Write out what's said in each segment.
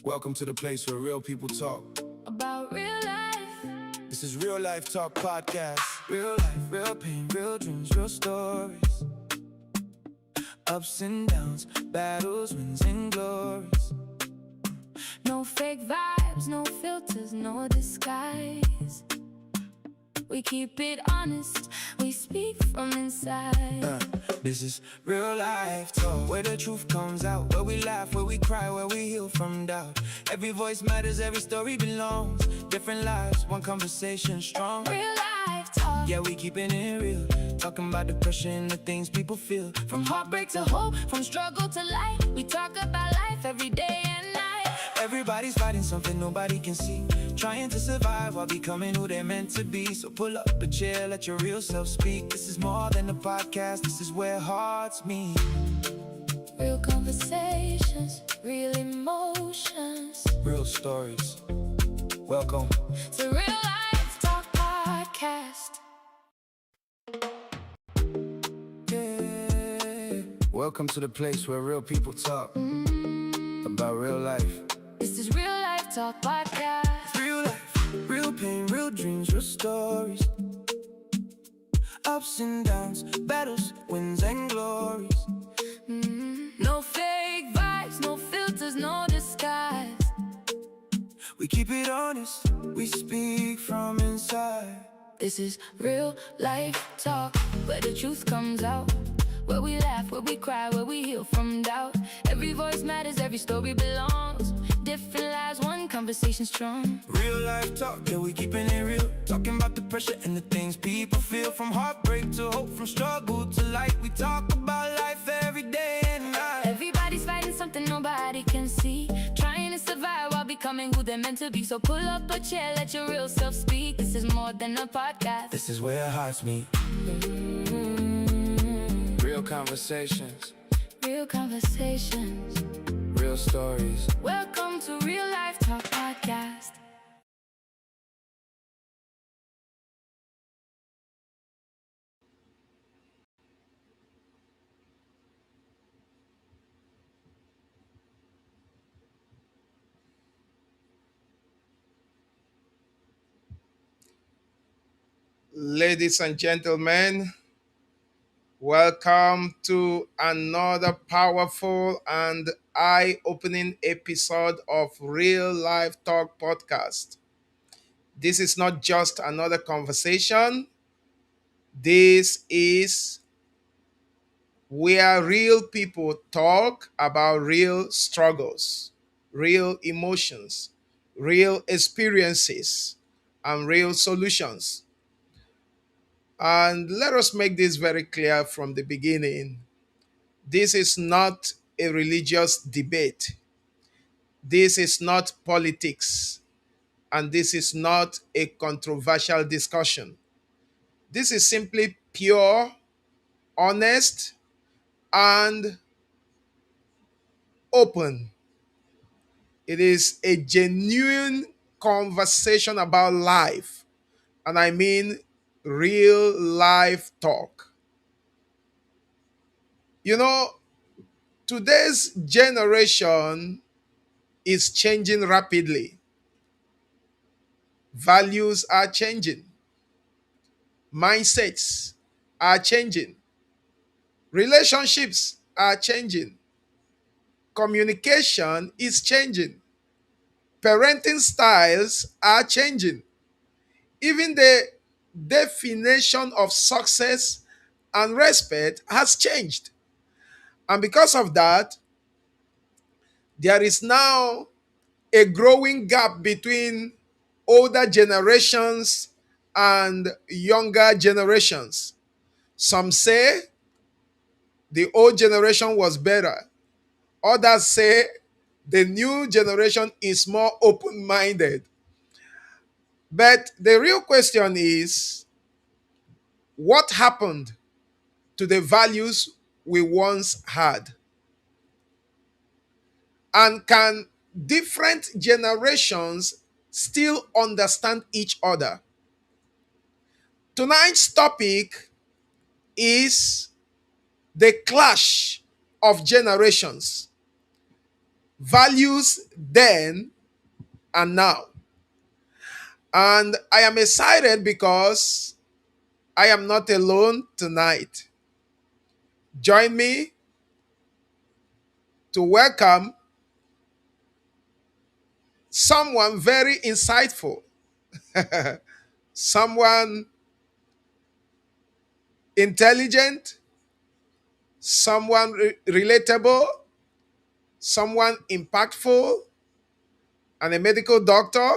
Welcome to the place where real people talk about real life. This is Real Life Talk Podcast. Real life, real pain, real dreams, real stories. Ups and downs, battles, wins and glories. No fake vibes, no filters, no disguise. We keep it honest, we speak from inside. This is Real Life Talk, where the truth comes out, where we laugh, where we cry, where we heal from doubt. Every voice matters, every story belongs. Different lives, one conversation strong. Real life talk. Yeah, we keeping it real, talking about the pressure and the things people feel. From heartbreak to hope, from struggle to light, we talk about life every day and night. Everybody's fighting something nobody can see, trying to survive while becoming who they're meant to be. So pull up a chair, let your real self speak. This is more than a podcast, this is where hearts meet. Real conversations, real emotions, real stories. Welcome to Real Life Talk Podcast. Yeah. Welcome to the place where real people talk about real life. This is Real Life Talk Podcast. Real life, real pain, real dreams, real stories. Ups and downs, battles, wins and glories. No fake vibes, no filters, no disguise. We keep it honest, we speak from inside. This is Real Life Talk, where the truth comes out, where we laugh, where we cry, where we heal from doubt. Every voice matters, every story belongs. Different lives, one conversation strong. Real life talk, yeah, we keeping it real, talking about the pressure and the things people feel. From heartbreak to hope, from struggle to light, we talk about life every day and night. Everybody's fighting something nobody can see, trying to survive while becoming who they're meant to be. So pull up a chair, let your real self speak. This is more than a podcast, this is where hearts meet. Real conversations, real conversations, real stories. Welcome to Real Life Talk Podcast. Ladies and gentlemen, welcome to another powerful and eye-opening episode of Real Life Talk Podcast. This is not just another conversation. This is where real people talk about real struggles, real emotions, real experiences, and real solutions. And let us make this very clear from the beginning. This is not a religious debate. This is not politics. And this is not a controversial discussion. This is simply pure, honest, and open. It is a genuine conversation about life. And I mean real life talk. You know, today's generation is changing rapidly. Values are changing. Mindsets are changing. Relationships are changing. Communication is changing. Parenting styles are changing. Even the definition of success and respect has changed. And because of that, there is now a growing gap between older generations and younger generations. Some say the old generation was better. Others say the new generation is more open-minded. But the real question is, what happened to the values we once had? And can different generations still understand each other? Tonight's topic is the clash of generations. values then and now. And I am excited because I am not alone tonight. Join me to welcome someone very insightful, someone intelligent, someone relatable, someone impactful, and a medical doctor.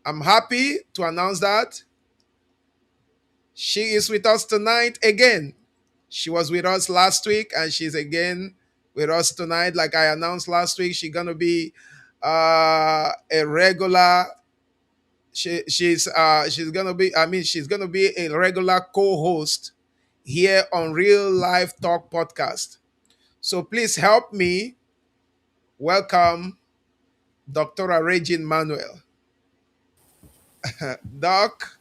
I'm happy to announce that she is with us tonight again. She was with us last week and she's again with us tonight. Like I announced last week, she's gonna be a regular. She's gonna be. I mean, she's gonna be a regular co-host here on Real Life Talk podcast. So please help me welcome Dr. Raygene Manuel. Doc,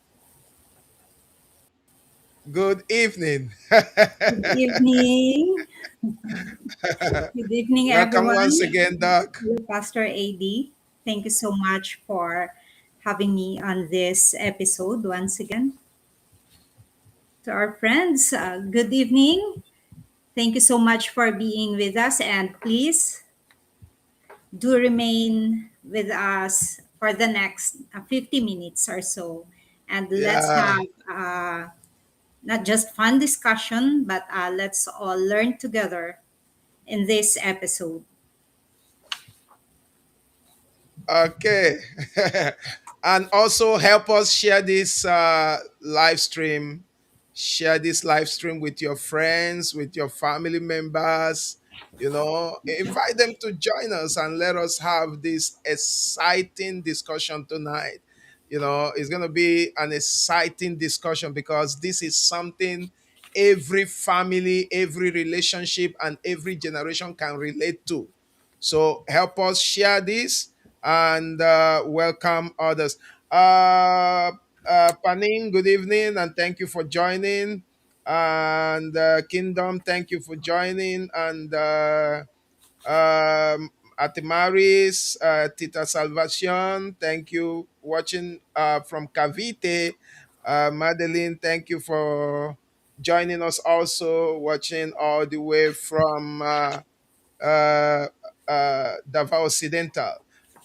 good evening. Good evening. Good evening, Welcome once everyone. again, Doc. Hello, Pastor AD. Thank you so much for having me on this episode once again. To our friends, good evening. Thank you so much for being with us, and please do remain with us for the next 50 minutes or so. And let's Yeah. have not just fun discussion, but let's all learn together in this episode. Okay. And also help us share this live stream. Share this live stream with your friends, with your family members. Invite them to join us and let us have this exciting discussion tonight. It's going to be an exciting discussion because this is something every family, every relationship, and every generation can relate to. So help us share this and welcome others. Uh, Panin, good evening and thank you for joining. And Kingdom, thank you for joining. And Atimaris, Tita Salvation, thank you watching from Cavite. Madeline, thank you for joining us also, watching all the way from uh, Davao Occidental.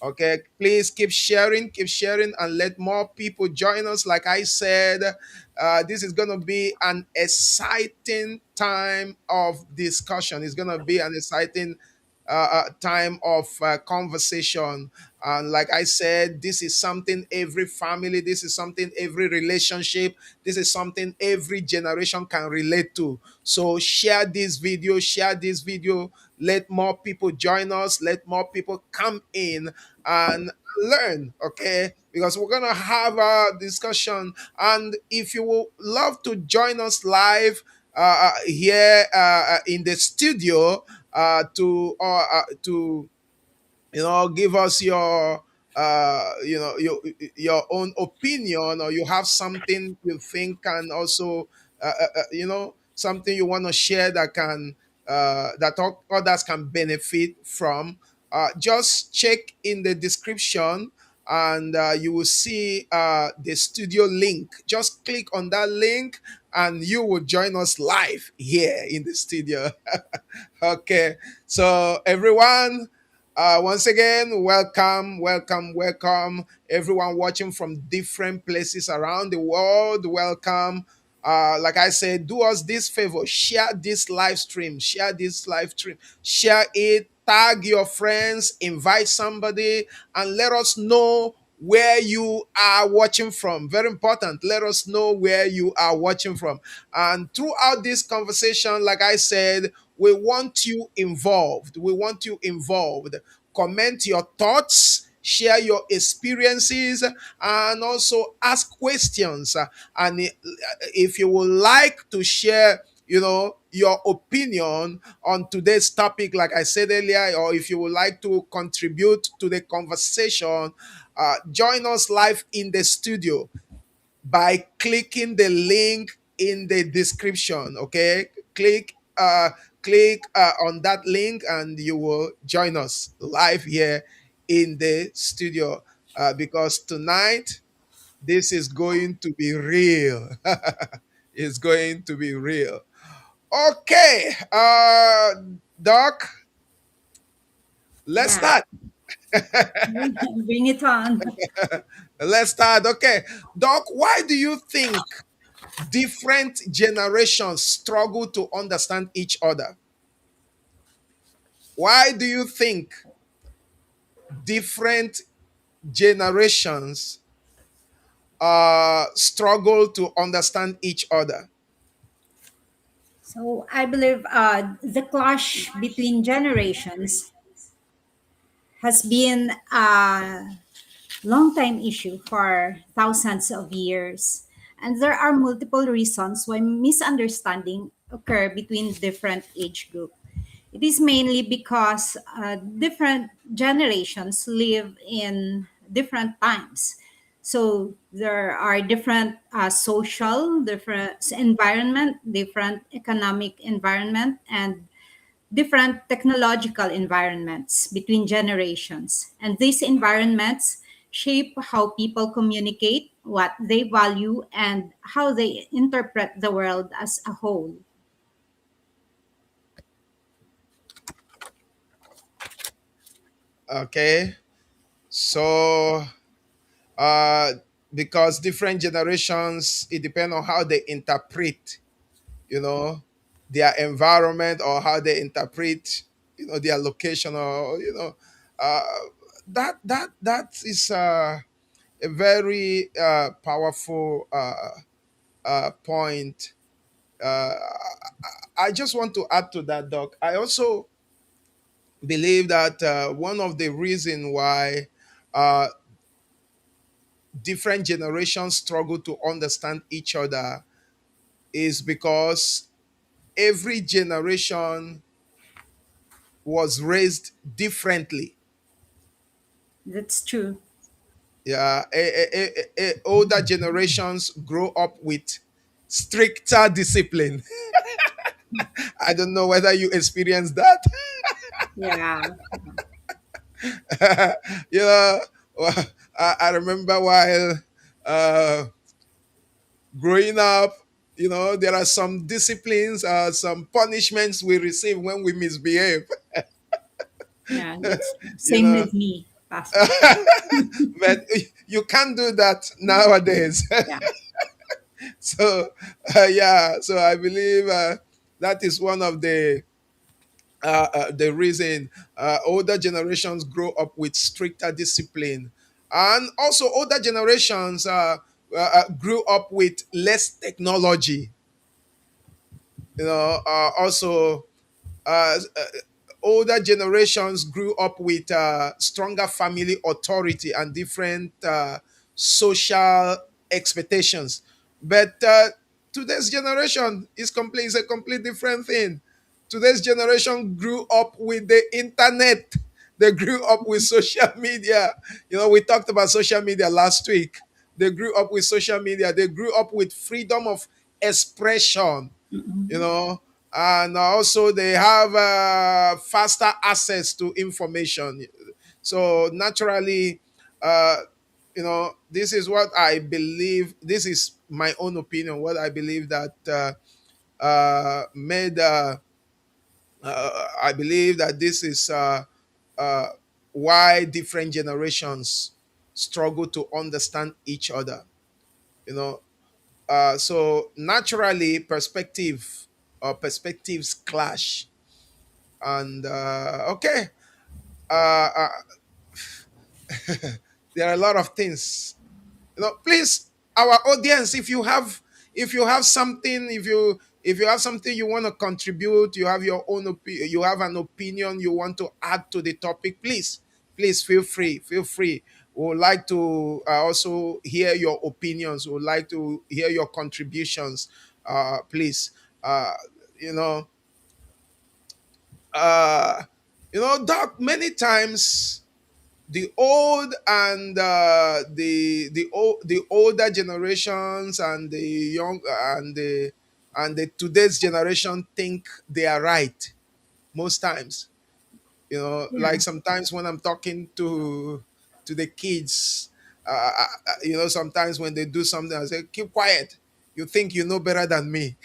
Okay, please keep sharing, and let more people join us. Like I said, this is going to be an exciting time of discussion. It's going to be an exciting time of conversation. And like I said, this is something every family, this is something every relationship, this is something every generation can relate to. So share this video, let more people join us, let more people come in and learn, okay? Because we're gonna have a discussion, and if you would love to join us live here in the studio to give us your own opinion, or you have something you think can also something you want to share that can others can benefit from. Just check in the description and you will see the studio link. Just click on that link and you will join us live here in the studio. Okay, so everyone, once again, welcome, welcome, welcome. Everyone watching from different places around the world, welcome. Like I said, do us this favor, share this live stream, share it, tag your friends, invite somebody, and let us know where you are watching from. Very important. Let us know where you are watching from. And throughout this conversation, like I said, we want you involved. We want you involved. Comment your thoughts, share your experiences, and also ask questions. And if you would like to share, your opinion on today's topic, like I said earlier, or if you would like to contribute to the conversation, join us live in the studio by clicking the link in the description. Okay, click click on that link and you will join us live here in the studio, because tonight this is going to be real. It's going to be real. Okay, Doc, let's Yeah, start. bring it on. Let's start. Okay, Doc, why do you think different generations struggle to understand each other? Why do you think different generations struggle to understand each other? So I believe the clash between generations has been a long time issue for thousands of years. And there are multiple reasons why misunderstanding occur between different age groups. It is mainly because different generations live in different times. So there are different social, different environment, different economic environment, and different technological environments between generations. And these environments shape how people communicate, what they value, and how they interpret the world as a whole. Okay, so uh, because different generations, it depends on how they interpret, you know, their environment, or how they interpret, their location, or uh, that is a very powerful point. Uh, I just want to add to that, Doc. I also believe that one of the reason why uh, different generations struggle to understand each other is because every generation was raised differently. That's true. Yeah, older generations grow up with stricter discipline. I don't know whether you experience that. Yeah. you know, I remember while uh, growing up, there are some disciplines, some punishments we receive when we misbehave. Yeah, that's true. you Same know, with me, Pastor. but you can't do that nowadays. Yeah. So, yeah, so I believe that is one of the reason older generations grow up with stricter discipline, and also older generations grew up with less technology. Also, older generations grew up with stronger family authority and different social expectations. But today's generation is a complete different thing. Today's generation grew up with the internet. They grew up with social media. We talked about social media last week. They grew up with social media. They grew up with freedom of expression, you know and also they have faster access to information. So naturally, uh, this is what I believe. This is my own opinion, what I believe that made I believe that this is uh, why different generations struggle to understand each other. So naturally, perspectives clash, and okay, uh, uh, there are a lot of things. Please, our audience, if you have something, if you have something you want to contribute, you have you have an opinion you want to add to the topic, please feel free. We would like to also hear your opinions. We would like to hear your contributions. Please, uh, you know uh Doc, many times the old and the older generations and the today's generation think they are right. most times. Yeah. Like sometimes when I'm talking to the kids, sometimes when they do something, I say, keep quiet. You think you know better than me.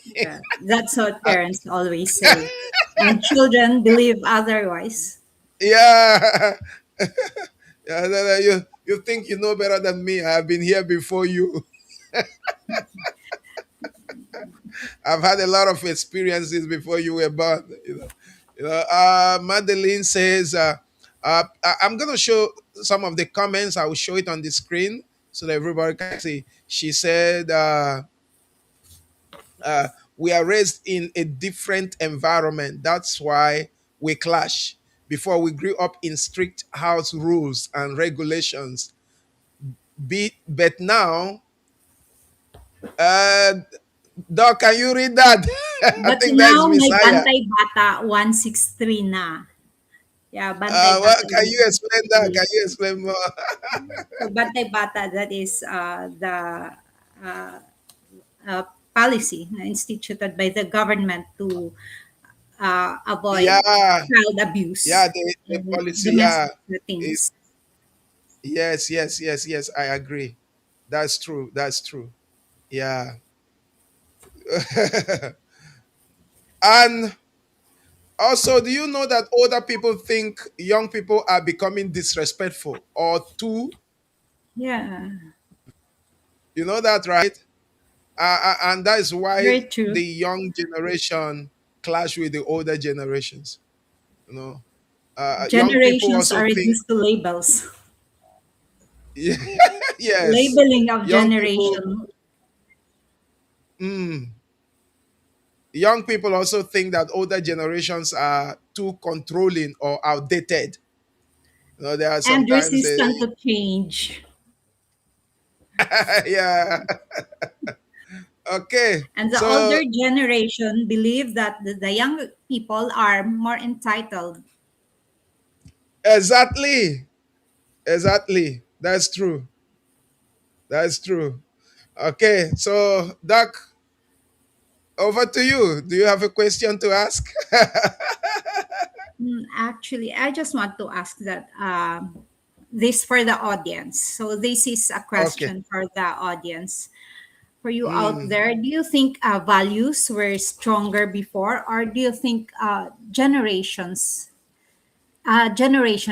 Yeah. That's what parents always say. And children believe otherwise. Yeah. Yeah, you think you know better than me. I've been here before you. I've had a lot of experiences before you were born. Madeline says, I'm going to show some of the comments. I will show it on the screen so that everybody can see. She said, we are raised in a different environment. That's why we clash. Before we grew up in strict house rules and regulations. But now, uh, Doc, can you read that? I But think that is now may Messiah. Bantay Bata 163 na. Yeah, Bantay Bata Can you explain that? 163. Can you explain more? So Bantay Bata, that is the uh, uh, policy na instituted by the government to avoid Yeah, child abuse yeah, the and policy, yeah. domestic It, settings. yes, yes, yes, yes, I agree. That's true. That's true. Yeah. And also, do you know that older people think young people are becoming disrespectful or too? Yeah, You know that, right? And that is why very true. the young generation clash with the older generations. You know, young people Generations also are think, reduced to labels. yes, Labeling of young people, generation. mm, young people also think that older generations are too controlling or outdated. There are And sometimes they, resistant to change. yeah. Okay, And the so older generation believe that the young people are more entitled. exactly, exactly. That's true. That's true. Okay, so Doc, over to you. Do you have a question to ask? Actually, I just want to ask that this for the audience. So this is a Okay. question for the audience. For you out Mm. there, do you think values were stronger before, or do you think generation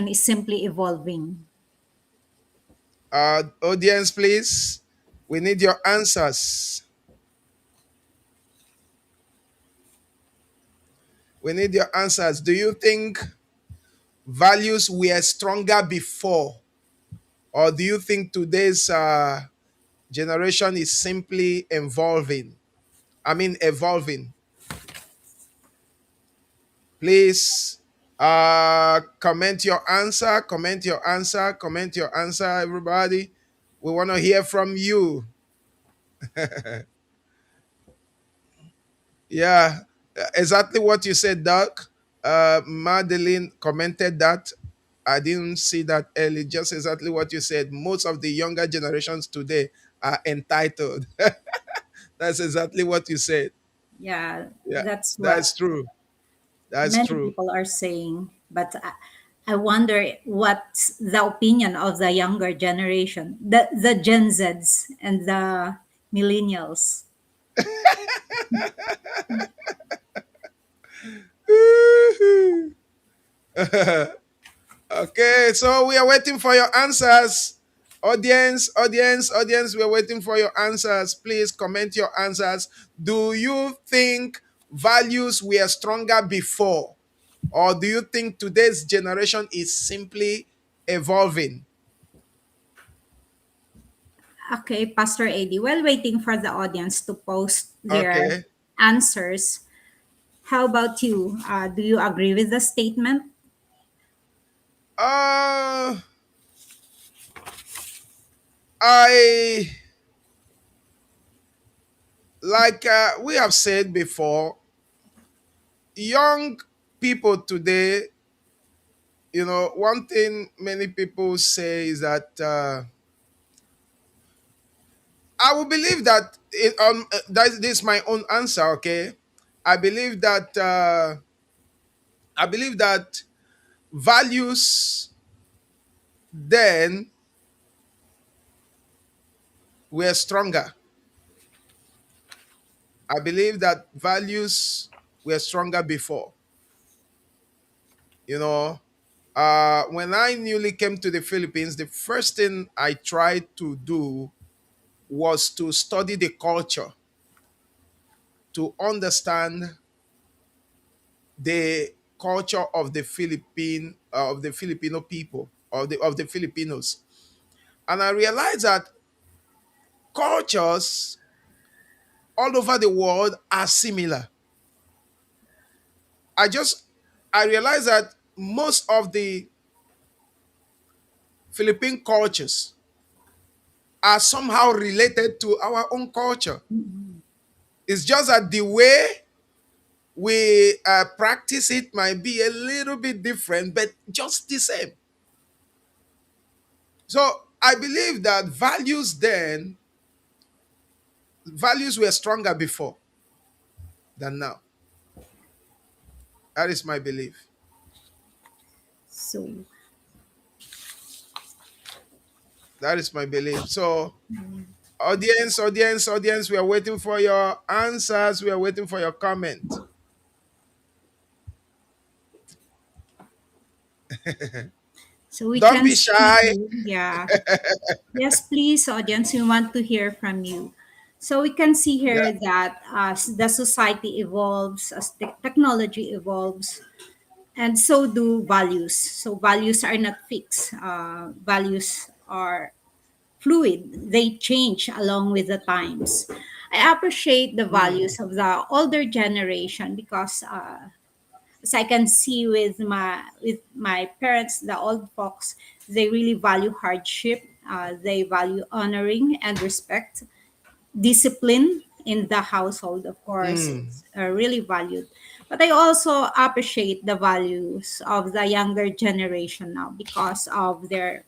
is simply evolving? Audience, please. We need your answers. We need your answers. Do you think values were stronger before, or do you think today's generation is simply evolving? I mean, evolving. Please comment your answer, comment your answer, comment your answer, everybody. We want to hear from you. Yeah, exactly what you said, Doc. Madeline commented that. I didn't see that early. Just exactly what you said. Most of the younger generations today are entitled. That's exactly what you said. Yeah, Yeah, that's what that's true. That's many true. people are saying. But I wonder what's the opinion of the younger generation, the Gen Zs and the millennials. Okay, so we are waiting for your answers. Audience, audience, audience, we are waiting for your answers. Please comment your answers. Do you think values were stronger before? Or do you think today's generation is simply evolving? Okay, Pastor AD, while waiting for the audience to post their Okay. answers, how about you? Do you agree with the statement? Uh, I like we have said before, young people today, one thing many people say is that I will believe that this is my own answer. Okay, I believe that I believe that values then were stronger. I believe that values were stronger before. You know, when I newly came to the Philippines, the first thing I tried to do was to study the culture, to understand the culture of the Filipino people, of the Filipinos. And I realized that cultures all over the world are similar. I realized that most of the Philippine cultures are somehow related to our own culture. It's just that the way we practice it might be a little bit different, but just the same. So I believe that values were stronger before than now. That is my belief. So, That is my belief. So, audience, we are waiting for your answers. We are waiting for your comment. so we Don't can be see shy. here, yeah. Yes, please, audience, we want to hear from you. So we can see Yeah. here that as the society evolves, as the technology evolves, and so do values. So values are not fixed. Values are fluid. They change along with the times. I appreciate the Mm, values of the older generation because as I can see with my parents, the old folks, they really value hardship. They value honoring and respect, discipline in the household. Of course, mm, it's really valued. But I also appreciate the values of the younger generation now because of their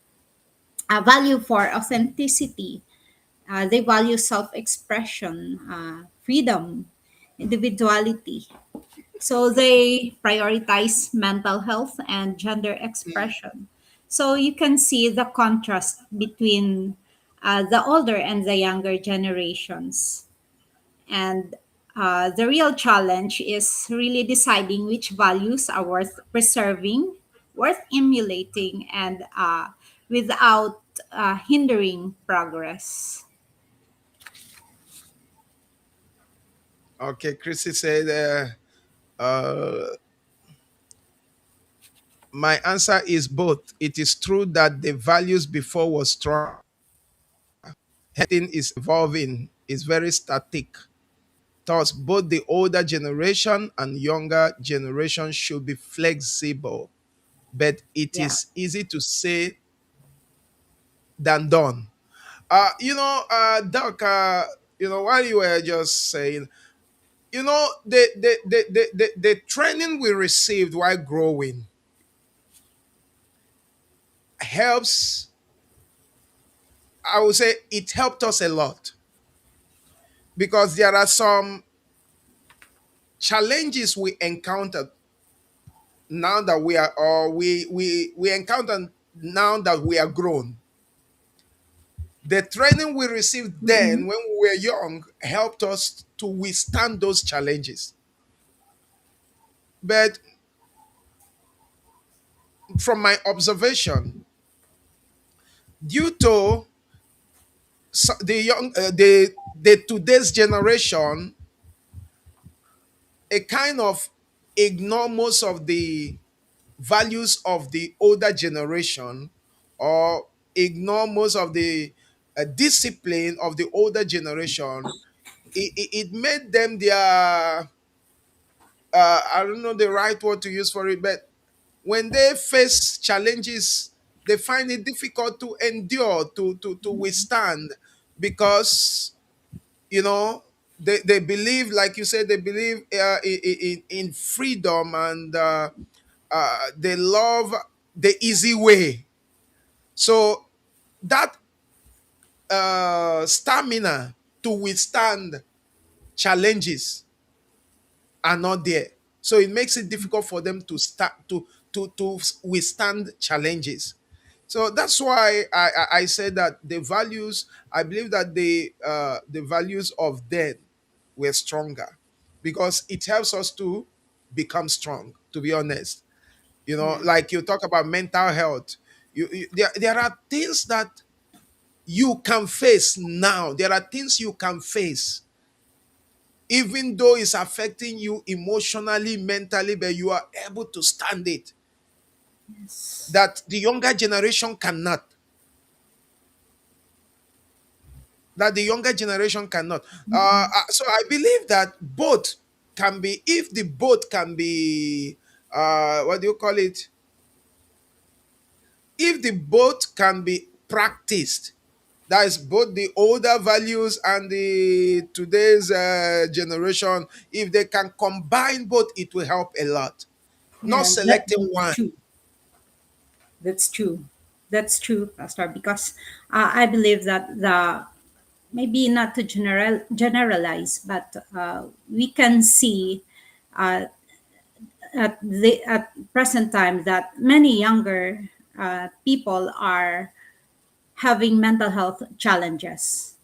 value for authenticity. They value self-expression, freedom, individuality, so they prioritize mental health and gender expression. So you can see the contrast between the older and the younger generations. And the real challenge is really deciding which values are worth preserving, worth emulating, and without hindering progress. okay, Chrissy said, my answer is both. It is true that the values before was strong. Everything is evolving, is very static. Thus, both the older generation and younger generation should be flexible, but it Yeah. is easy to say than done. Doc, while you were just saying, the training we received while growing helps. I would say it helped us a lot because there are some challenges we encountered now that we are, or we encounter now that we are grown. The training we received then Mhm. when we were young helped us to withstand those challenges. But from my observation, due to the today's generation, a kind of ignore most of the values of the older generation, or ignore most of the discipline of the older generation. It made them their, I don't know the right word to use for it, but when they face challenges, they find it difficult to endure, to withstand, because you know they believe, like you said, they believe in freedom, and they love the easy way. So that stamina to withstand challenges are not there. So it makes it difficult for them to start to withstand challenges. So that's why I said that the values, I believe that the values of then were stronger, because it helps us to become strong, to be honest. Yeah. Like you talk about mental health. There are things that you can face now. There are things you can face, even though it's affecting you emotionally, mentally, but you are able to stand it, Yes. that the younger generation cannot. That the younger generation cannot. So I believe that both can be, if the both can be, what do you call it? If the both can be practiced, that is both the older values and the today's generation, if they can combine both, it will help a lot. Not Yeah, that, selecting that's one. true. That's true. That's true, Pastor, because I believe that the maybe not to generalize, but we can see uh, at present time that many younger people are having mental health challenges.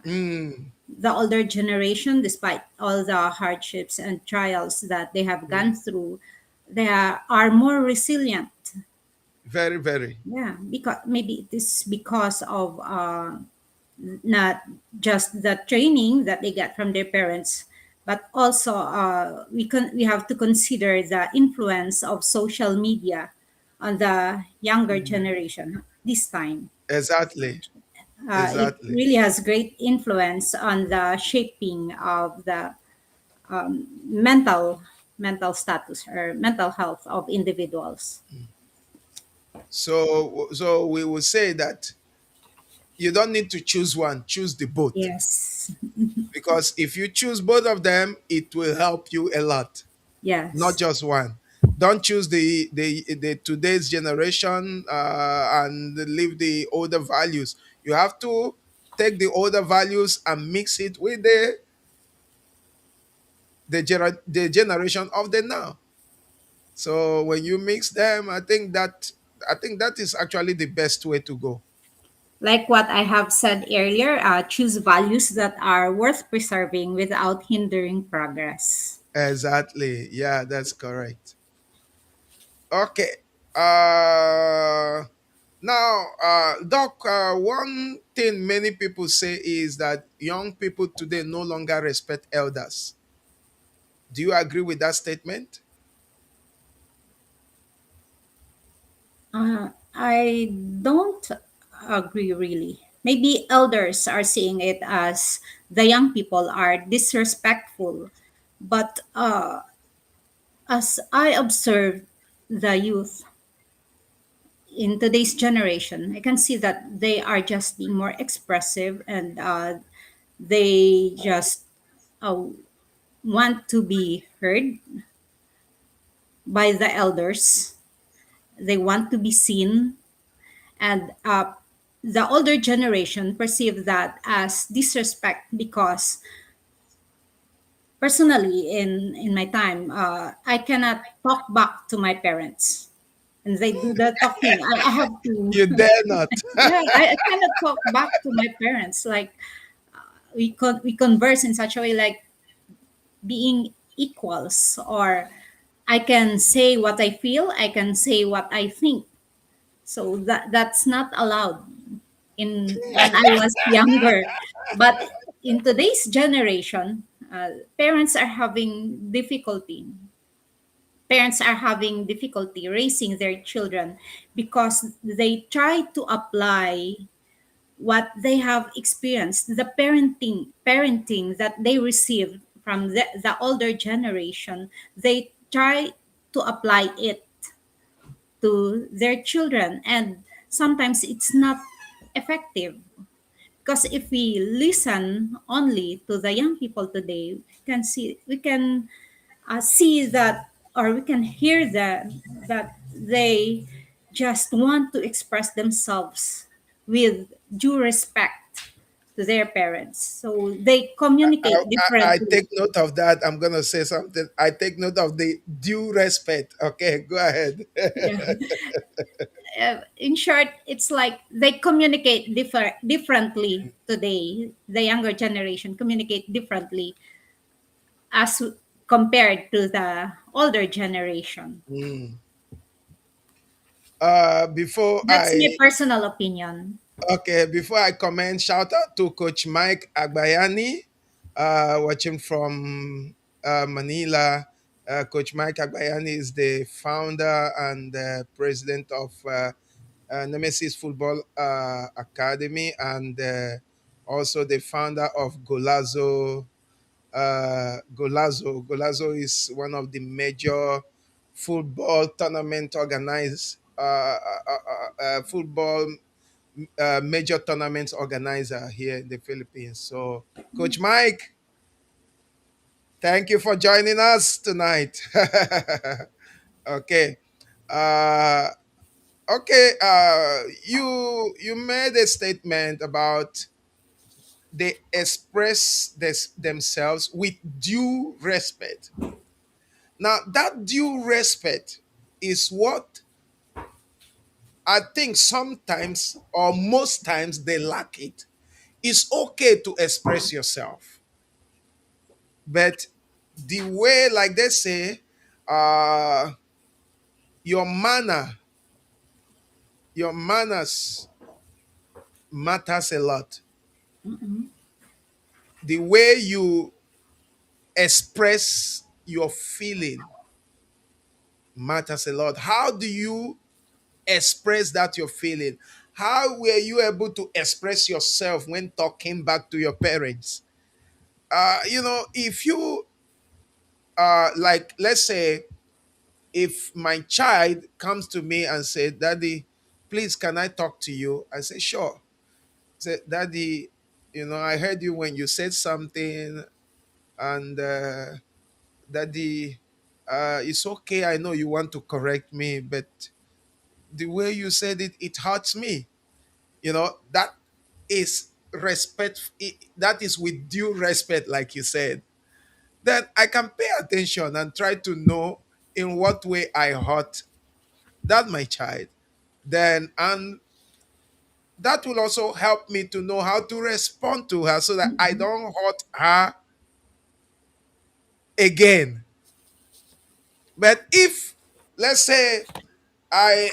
Mm, The older generation, despite all the hardships and trials that they have mm. gone through, they are more resilient. Very, very. Yeah, because maybe it is because of not just the training that they get from their parents, but also we have to consider the influence of social media on the younger Mm. generation this time. Exactly. It Exactly. really has great influence on the shaping of the mental status or mental health of individuals. So we will say that you don't need to choose one, choose the both. Yes. Because if you choose both of them, it will help you a lot, not Yes. just one. Don't choose the today's generation and leave the older values. You have to take the older values and mix it with the generation of the now. So when you mix them, I think that is actually the best way to go. Like what I have said earlier, choose values that are worth preserving without hindering progress. Exactly. Yeah, that's correct. Okay. Uh Now, Doc, one thing many people say is that young people today no longer respect elders. Do you agree with that statement? I don't agree really. Maybe elders are seeing it as the young people are disrespectful, but as I observe the youth in today's generation, I can see that they are just being more expressive and they just uh, want to be heard by the elders. They want to be seen, and the older generation perceive that as disrespect because personally in my time I cannot talk back to my parents and they do the talking. I have to You dare not. yeah, I cannot talk back to my parents like we converse in such a way like being equals, or I can say what I feel, I can say what I think. So that's not allowed in when I was younger. But in today's generation, parents are having difficulty. Parents are having difficulty raising their children because they try to apply what they have experienced, the parenting that they received from the older generation. They try to apply it to their children, and sometimes it's not effective. Because if we listen only to the young people today, we can see that, or we can hear that they just want to express themselves with due respect. to their parents. So they I, communicate I differently. take note of that. I'm gonna say something. I take note of the due respect. Okay, go ahead. Yeah. In short, it's like they communicate differently today. The younger generation communicate differently as compared to the older generation. Mm. Before That's my I personal opinion. Okay, before I comment, shout out to Coach Mike Agbayani, watching from Manila. Coach Mike Agbayani is the founder and president of Nemesis Football Academy, and also the founder of Golazo. Golazo is one of the major football tournament organized football major tournaments organizer here in the Philippines. So, Coach Mike, thank you for joining us tonight. Okay. Uh, okay. You made a statement about they express themselves with due respect. Now, that due respect is what I think sometimes or most times they lack it. It's okay to express yourself, but the way, like they say, uh, your manners matters a lot. Mhm. The way you express your feeling matters a lot. How do you express that you're feeling? How were you able to express yourself when talking back to your parents? If you like, let's say, if my child comes to me and say, "Daddy, please, can I talk to you?" I say, "Sure." Say, "Daddy, I heard you when you said something, and Daddy, it's okay. I know you want to correct me, but the way you said it, it hurts me." That is respect. That is with due respect, like you said. Then I can pay attention and try to know in what way I hurt that my child. Then, and that will also help me to know how to respond to her so that I Mhm. don't hurt her again. But if, let's say, I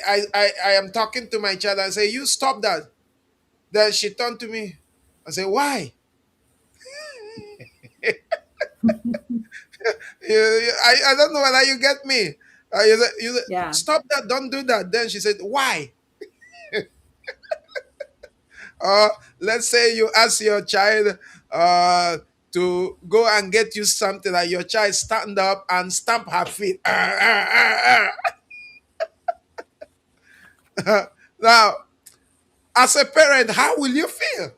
am talking to my child and say, "You stop that," then she turned to me and say, "Why?" I don't know whether you get me. You say, Yeah. "Stop that, don't do that." Then she said, "Why?" Or let's say you ask your child uh, to go and get you something, and your child stand up and stamp her feet. Now, as a parent, how will you feel?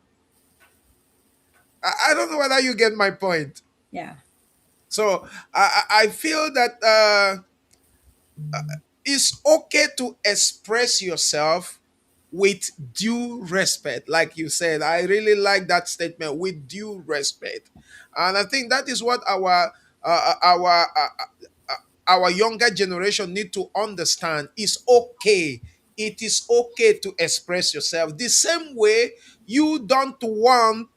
I don't know whether you get my point. Yeah. So I feel that it's okay to express yourself with due respect. Like you said, I really like that statement, with due respect. And I think that is what our younger generation need to understand. It's okay. It is okay to express yourself the same way you don't want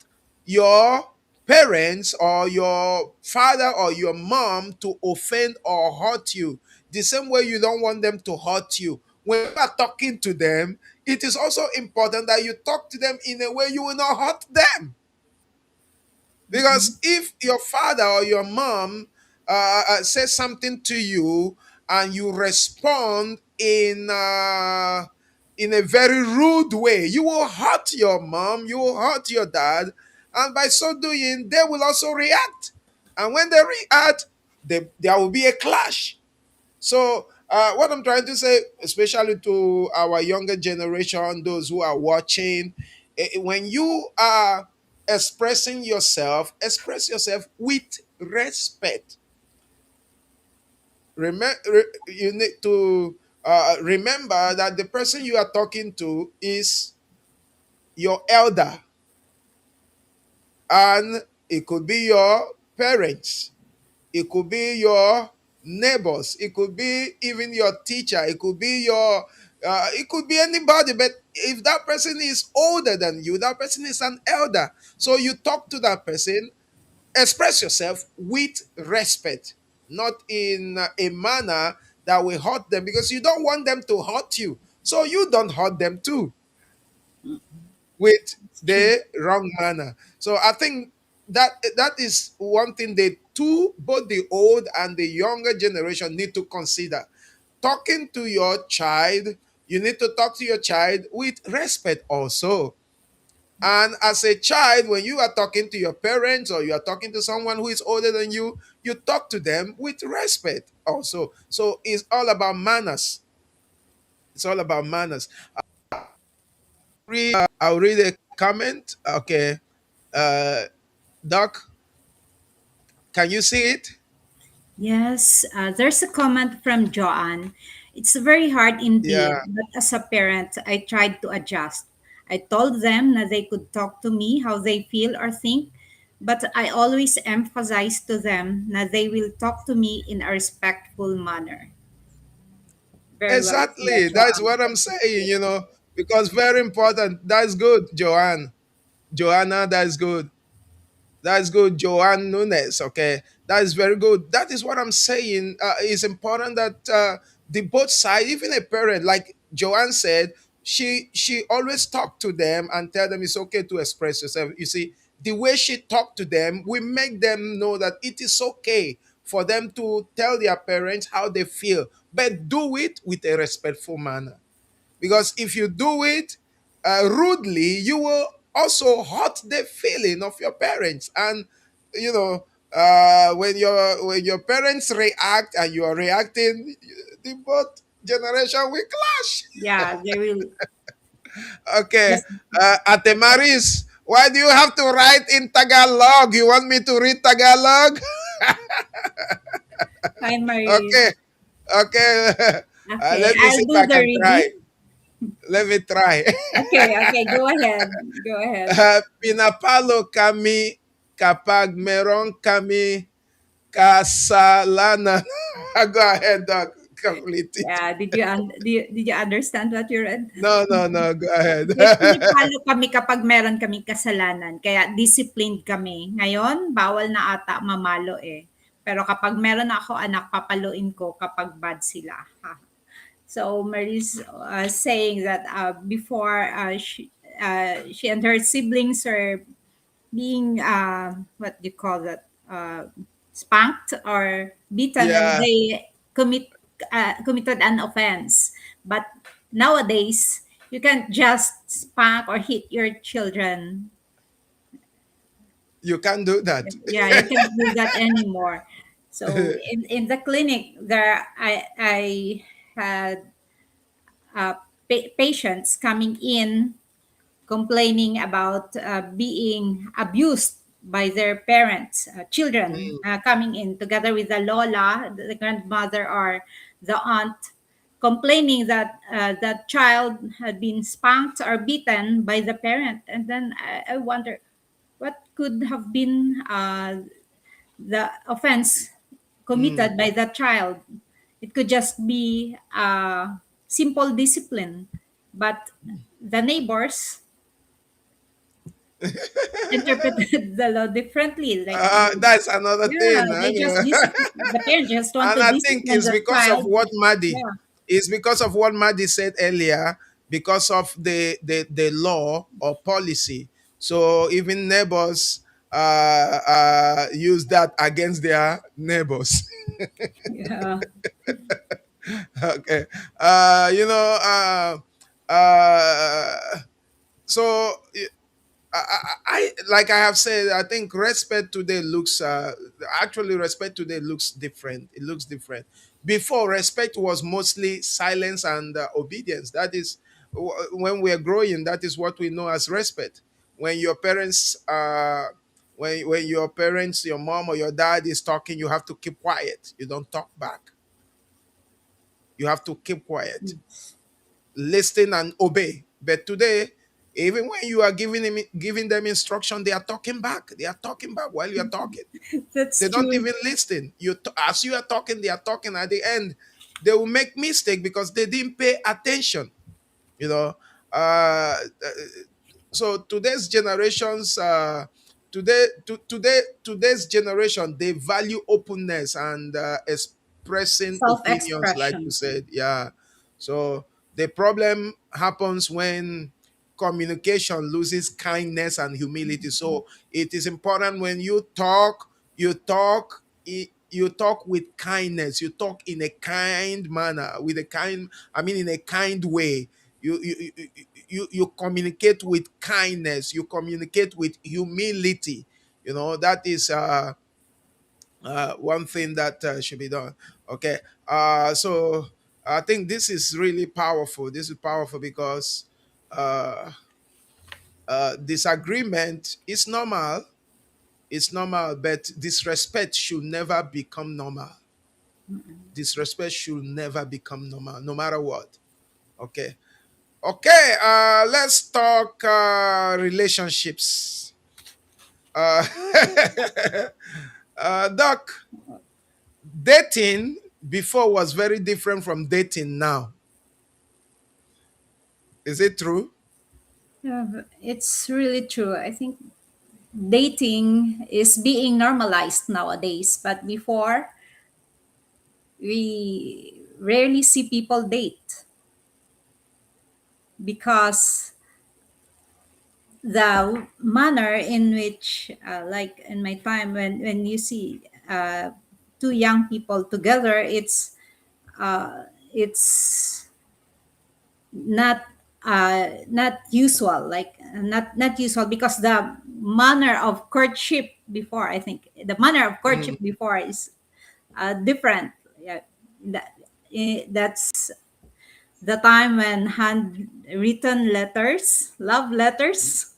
your parents or your father or your mom to offend or hurt you, the same way you don't want them to hurt you. When you are talking to them, it is also important that you talk to them in a way you will not hurt them. Mhm. Because if your father or your mom says something to you and you respond in a very rude way, you will hurt your mom, you will hurt your dad, and by so doing, they will also react. And when they react, there will be a clash. So, what I'm trying to say, especially to our younger generation, those who are watching, when you are expressing yourself, express yourself with respect. You need to remember that the person you are talking to is your elder. And it could be your parents, it could be your neighbors, it could be even your teacher, it could be it could be anybody. But if that person is older than you, that person is an elder. So you talk to that person, express yourself with respect, not in a manner that will hurt them, because you don't want them to hurt you. So you don't hurt them too with It's true. the wrong manner. So I think that is one thing they two, both the old and the younger generation, need to consider. Talking to your child, you need to talk to your child with respect also. And as a child, when you are talking to your parents or you are talking to someone who is older than you talk to them with respect also. So it's all about manners. It's all about manners. I'll read a comment. Okay. Uh, Doc, can you see it? Yes, there's a comment from Joanne. It's very hard indeed, Yeah, but as a parent, I tried to adjust. I told them that they could talk to me how they feel or think, but I always emphasize to them that they will talk to me in a respectful manner. Very well said, exactly. That's Joanne. what I'm saying, because very important. That's good, Joanne. Joanna, that's good. That's good, Joanne Nunes. Okay, that is very good. That is what I'm saying. It's important that the both side, even a parent, like Joanne said, she always talk to them and tell them it's okay to express yourself. You see, the way she talked to them, we make them know that it is okay for them to tell their parents how they feel, but do it with a respectful manner. Because if you do it rudely, you will also hurt the feeling of your parents. And when your parents react and you are reacting, the both generation will clash. Yeah, they will. Okay, Yes, Atemaris, why do you have to write in Tagalog? You want me to read Tagalog? hi, Marie. Okay, okay. Okay, Let me see I'll if do I the can try. reading. Let me try. Okay, okay, go ahead. Go ahead. Pinapalo kami kapag meron kami kasalanan. Go ahead, Doc. Complete it. Yeah, did you understand what you read? No, no, no. Go ahead. Pinapalo kami kapag meron kaming kasalanan, kaya disciplined kami. Ngayon, bawal na ata mamalo eh. Pero kapag meron ako anak, papaluin ko kapag bad sila. Ha. So Marie's saying that before she and her siblings are being what do you call that, spanked or beaten when Yeah, they committed an offense. But nowadays you can't just spank or hit your children. you can do that. Yeah, you can't do that anymore. So in the clinic there, I had patients coming in complaining about being abused by their parents, children coming in together with the lola, the grandmother, or the aunt, complaining that the child had been spanked or beaten by the parent. And then I wonder what could have been the offense Mm. committed by the child. It could just be simple discipline, but the neighbors interpreted the law differently. Like, That's another yeah, thing. they just the parents just want And to I think discipline it's the because of child. what Maddie, Yeah, it's because of what Maddie said earlier, because of the law or policy. So even neighbors use that against their neighbors. yeah, Okay. Uh, you know, uh, so like I have said, I think respect today looks actually respect today looks different. It looks different. Before, respect was mostly silence and obedience. That is when we're growing. That is what we know as respect. When your parents, when your parents, your mom or your dad is talking, you have to keep quiet. You don't talk back. You have to keep quiet, listen and obey. But today, Even when you are giving them instruction, they are talking back. They are talking back while you are talking. They That's don't true. even listen. As you are talking, they are talking. At the end, they will make mistake because they didn't pay attention. You know, uh, so today's generation, they value openness and expressing opinions, like you Self-expression. said. Yeah. So the problem happens when communication loses kindness and humility. So it is important when you talk with kindness. You talk in a kind manner, with a kind, I mean, in a kind way. You communicate with kindness. You communicate with humility. That is one thing that should be done. Okay. So I think this is really powerful. This is powerful because uh, disagreement is normal. It's normal, but disrespect should never become normal. Disrespect should never become normal, no matter what. Okay. Okay, let's talk relationships. Uh, Doc, dating before was very different from dating now. Is it true? Yeah, it's really true. I think dating is being normalized nowadays, but before we rarely see people date because the manner in which, like in my time, when you see two young people together, it's not not usual, like not usual, because the manner of courtship before, I think the manner of Mm, courtship before is different. Yeah, that's the time when handwritten letters, love letters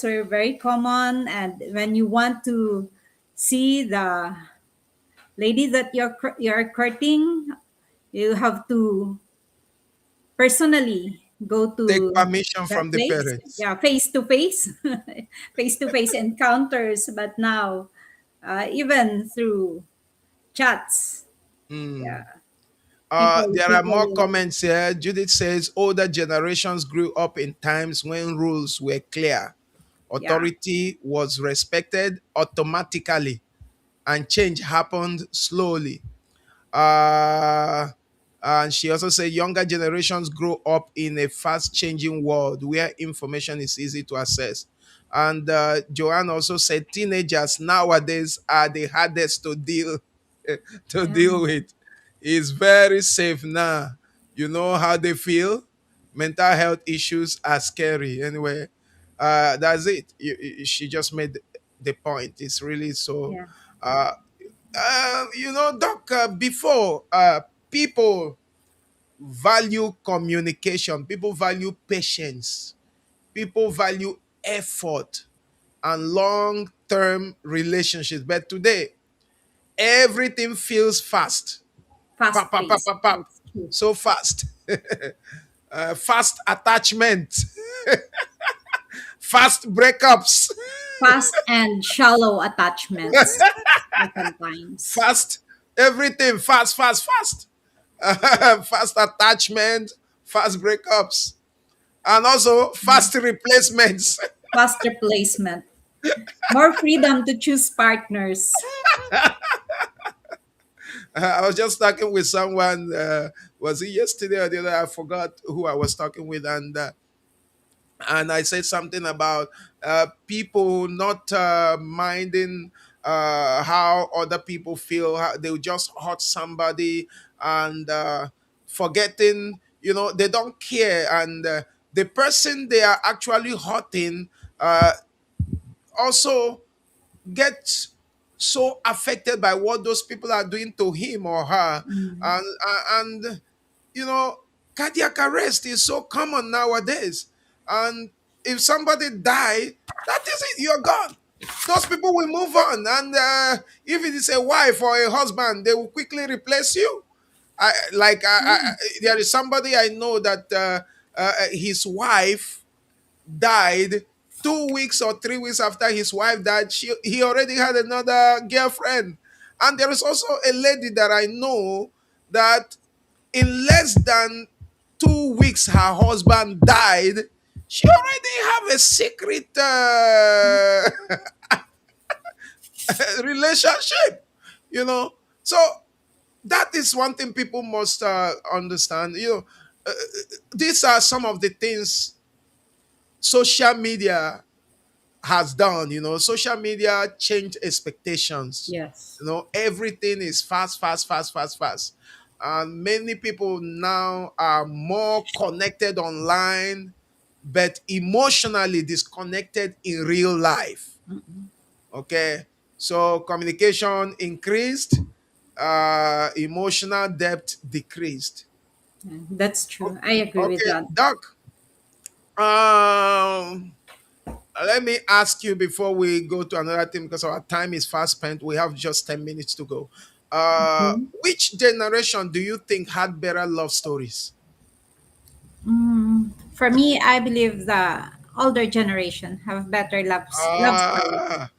were very common, and when you want to see the lady that you're courting, you have to personally go take to permission from that the place. parents. Yeah, face to face, face to face encounters. But now, even through chats, Mm. yeah, people There are more people, comments here. Judith says older generations grew up in times when rules were clear, yeah, authority was respected automatically, and change happened slowly. Uh, and she also said younger generations grow up in a fast changing world where information is easy to access. And Joanne also said teenagers nowadays are the hardest to deal to yeah, deal with. It's very safe now. You know how they feel. Mental health issues are scary. Anyway, that's it. She just made the point. It's really so. yeah, Uh, Doc, before people value communication, people value patience, people value effort and long term relationships. But today, everything feels fast. fast Pap, pap, pap, pace. pap, pap. That's true. So fast. Fast attachment, fast breakups, Fast and shallow attachments, oftentimes. fast everything, fast, fast, fast. Fast attachment, fast breakups, and also fast replacements. Fast replacement. More freedom to choose partners. I was just talking with someone. Was it yesterday or the other? I forgot who I was talking with, and I said something about people not minding how other people feel. How they will just hurt somebody and forgetting, they don't care. And the person they are actually hurting uh, also gets so affected by what those people are doing to him or her. And you know, cardiac arrest is so common nowadays. And if somebody die, that is it, you're gone. Those people will move on. And if it is a wife or a husband, they will quickly replace you. There is somebody I know that his wife died 2 weeks or 3 weeks after his wife died. He already had another girlfriend. And there is also a lady that I know that in less than 2 weeks her husband died. She already have a secret relationship, you know. So that is one thing people must understand. These are some of the things social media has done. Social media changed expectations. Yes. Everything is fast, fast, fast, fast, fast. And many people now are more connected online, but emotionally disconnected in real life. Okay. So communication increased, emotional depth decreased. Yeah, that's O- true. I agree with Okay, that. Doc. Um, Let me ask you before we go to another thing, because our time is fast spent. We have just 10 minutes to go. Mhm. Which generation do you think had better love stories? For me, I believe the older generation have better love stories. Ah,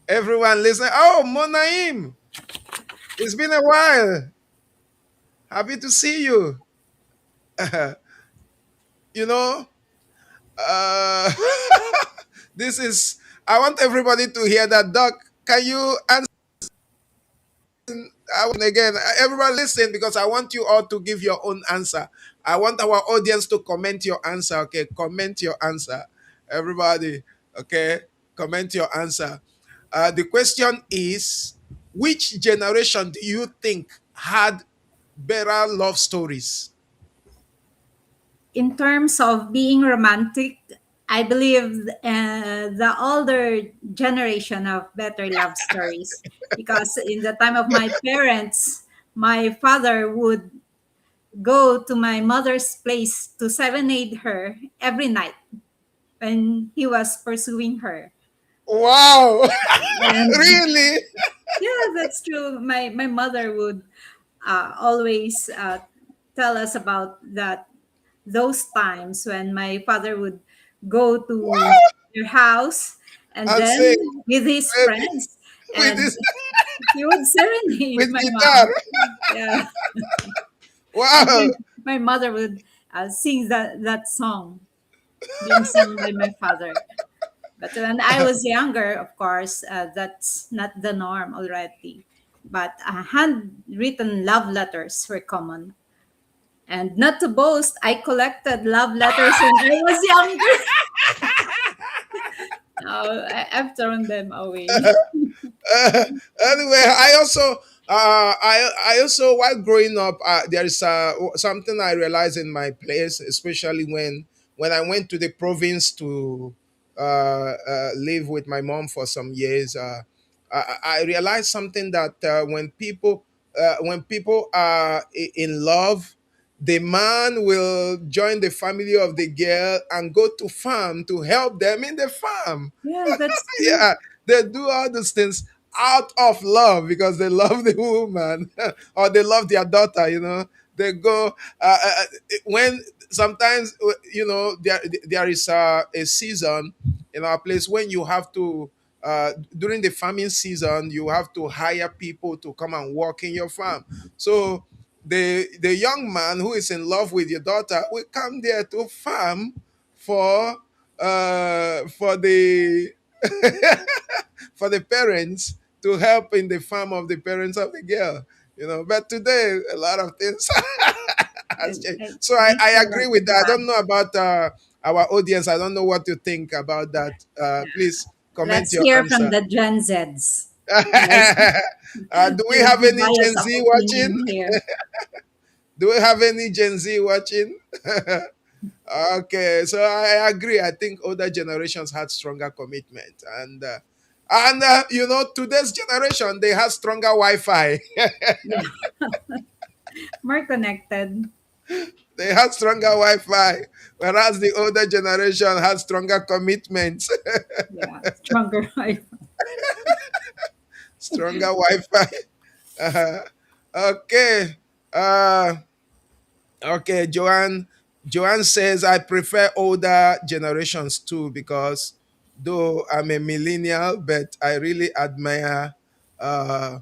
everyone listen. Oh, Monaim, it's been a while. Happy to see you. you know, uh, this is. I want everybody to hear that. Doc, can you answer? Again, everybody listen, because I want you all to give your own answer. I want our audience to comment your answer. Okay, comment your answer, everybody. Okay, comment your answer. The question is, which generation do you think had better love stories? In terms of being romantic, I believe the older generation have better love stories because in the time of my parents, my father would go to my mother's place to serenade her every night when he was pursuing her. Wow, And really? yeah, that's true. My mother would always tell us about that those times when my father would go to Wow, your house and I'm then saying with his maybe friends with and this he would serenade with my guitar. mom. Yeah, and Wow. my mother would sing that song being sung by my father. But when I was younger, of course, that's not the norm already. But handwritten love letters were common. And not to boast, I collected love letters when I was younger. Now I've thrown them away. Anyway, I also, while growing up, there is something I realized in my place, especially when I went to the province to live with my mom for some years. I realized something, that when people are in love, the man will join the family of the girl and go to farm to help them in the farm. Yeah, that's true. Yeah, they do all these things out of love, because they love the woman or they love their daughter. They go when sometimes there is a season in our place when you have to during the farming season, you have to hire people to come and work in your farm. So the young man who is in love with your daughter will come there to farm for the for the parents, to help in the farm of the parents of the girl. But today a lot of things has changed. So Me I too, agree like with that. I that. don't know about our audience. I don't know what you think about that. Please comment Let's your hear from answer. the Gen Zs. Yes, Do we there's have no any bias Gen of Z watching? opinion here. Do we have any Gen Z watching? Okay, so I agree. I think older generations had stronger commitment, and today's generation, they have stronger Wi-Fi. Yeah, more connected. They have stronger Wi-Fi, whereas the older generation has stronger commitments. Yeah, stronger wife. Stronger Wi-Fi. Uh, okay. Uh, okay, Joanne. Joanne says, I prefer older generations too because though I'm a millennial, but I really admire, uh,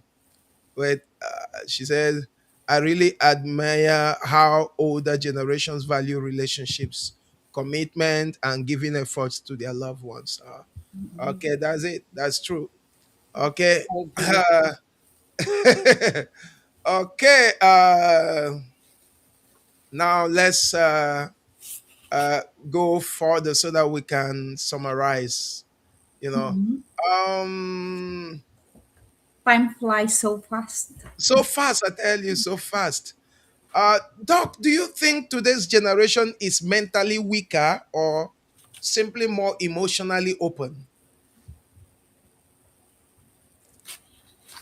she says, I really admire how older generations value relationships, commitment, and giving efforts to their loved ones. Okay, that's it. That's true. Okay. I agree. Okay. Now let's uh, go further so that we can summarize. You know, Mhm. um, Time flies so fast. so fast. I tell you, so fast. Doc, do you think today's generation is mentally weaker or simply more emotionally open?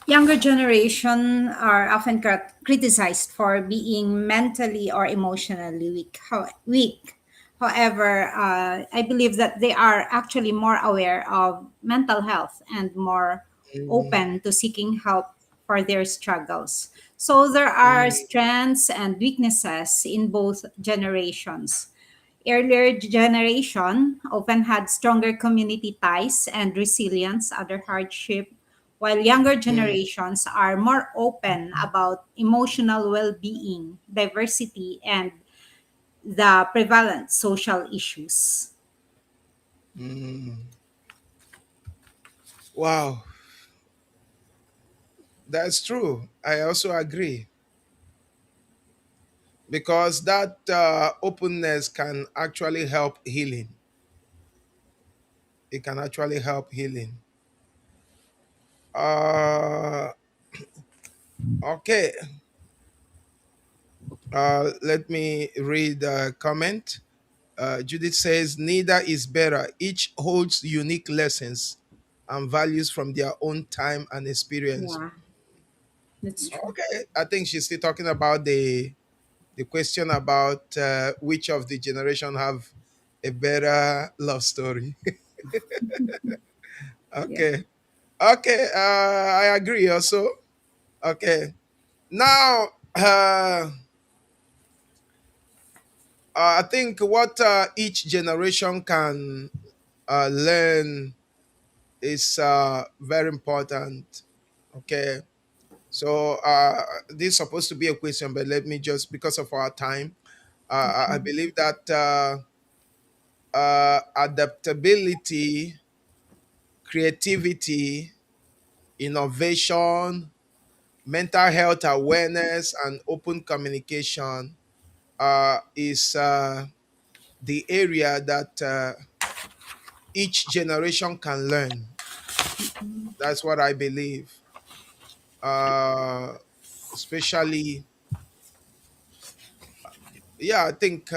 Younger generation are often criticized for being mentally or emotionally weak. However, I believe that they are actually more aware of mental health and more Mm, open to seeking help for their struggles. So there are mm, strengths and weaknesses in both generations. Earlier generation often had stronger community ties and resilience under hardship, while younger mm, generations are more open about emotional well-being, diversity, and the prevalent social issues. mm. Wow, that's true. I also agree because that openness can actually help healing. It can actually help healing. Uh, okay. Let me read a comment. Judith says, neither is better. Each holds unique lessons and values from their own time and experience. Yeah, that's true. Okay. I think she's still talking about the question about which of the generation have a better love story. Yeah. Okay. Okay. I agree also. Okay. Now, I think what each generation can learn is very important. Okay. So this is supposed to be a question, but let me just, because of our time, I believe that adaptability, creativity, innovation, mental health awareness, and open communication is the area that each generation can learn. That's what I believe. Uh, Especially, yeah, I think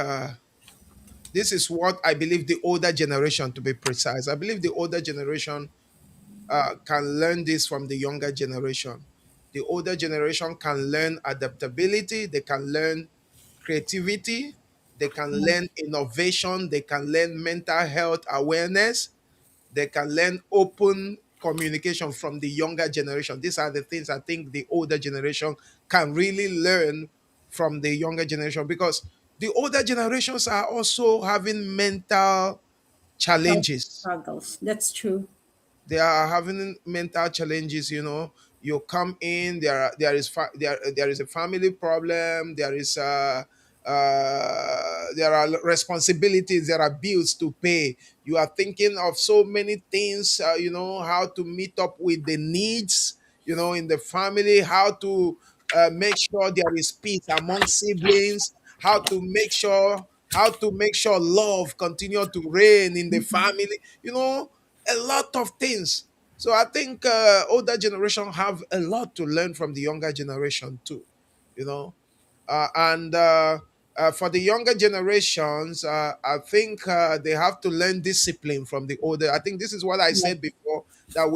this is what I believe the older generation, to be precise. I believe the older generation can learn this from the younger generation. The older generation can learn adaptability, they can learn creativity, they can Yeah. learn innovation, they can learn mental health awareness, they can learn open communication from the younger generation. These are the things I think the older generation can really learn from the younger generation because the older generations are also having mental Health challenges. struggles. That's true. They are having mental challenges. You come in, there is a family problem, there are responsibilities, there are bills to pay. You are thinking of so many things, how to meet up with the needs, in the family, how to make sure there is peace among siblings, how to make sure love continue to reign in the family, a lot of things. So I think older generation have a lot to learn from the younger generation too. You know, and For the younger generations, I think they have to learn discipline from the older. I think this is what I Yeah. said before, that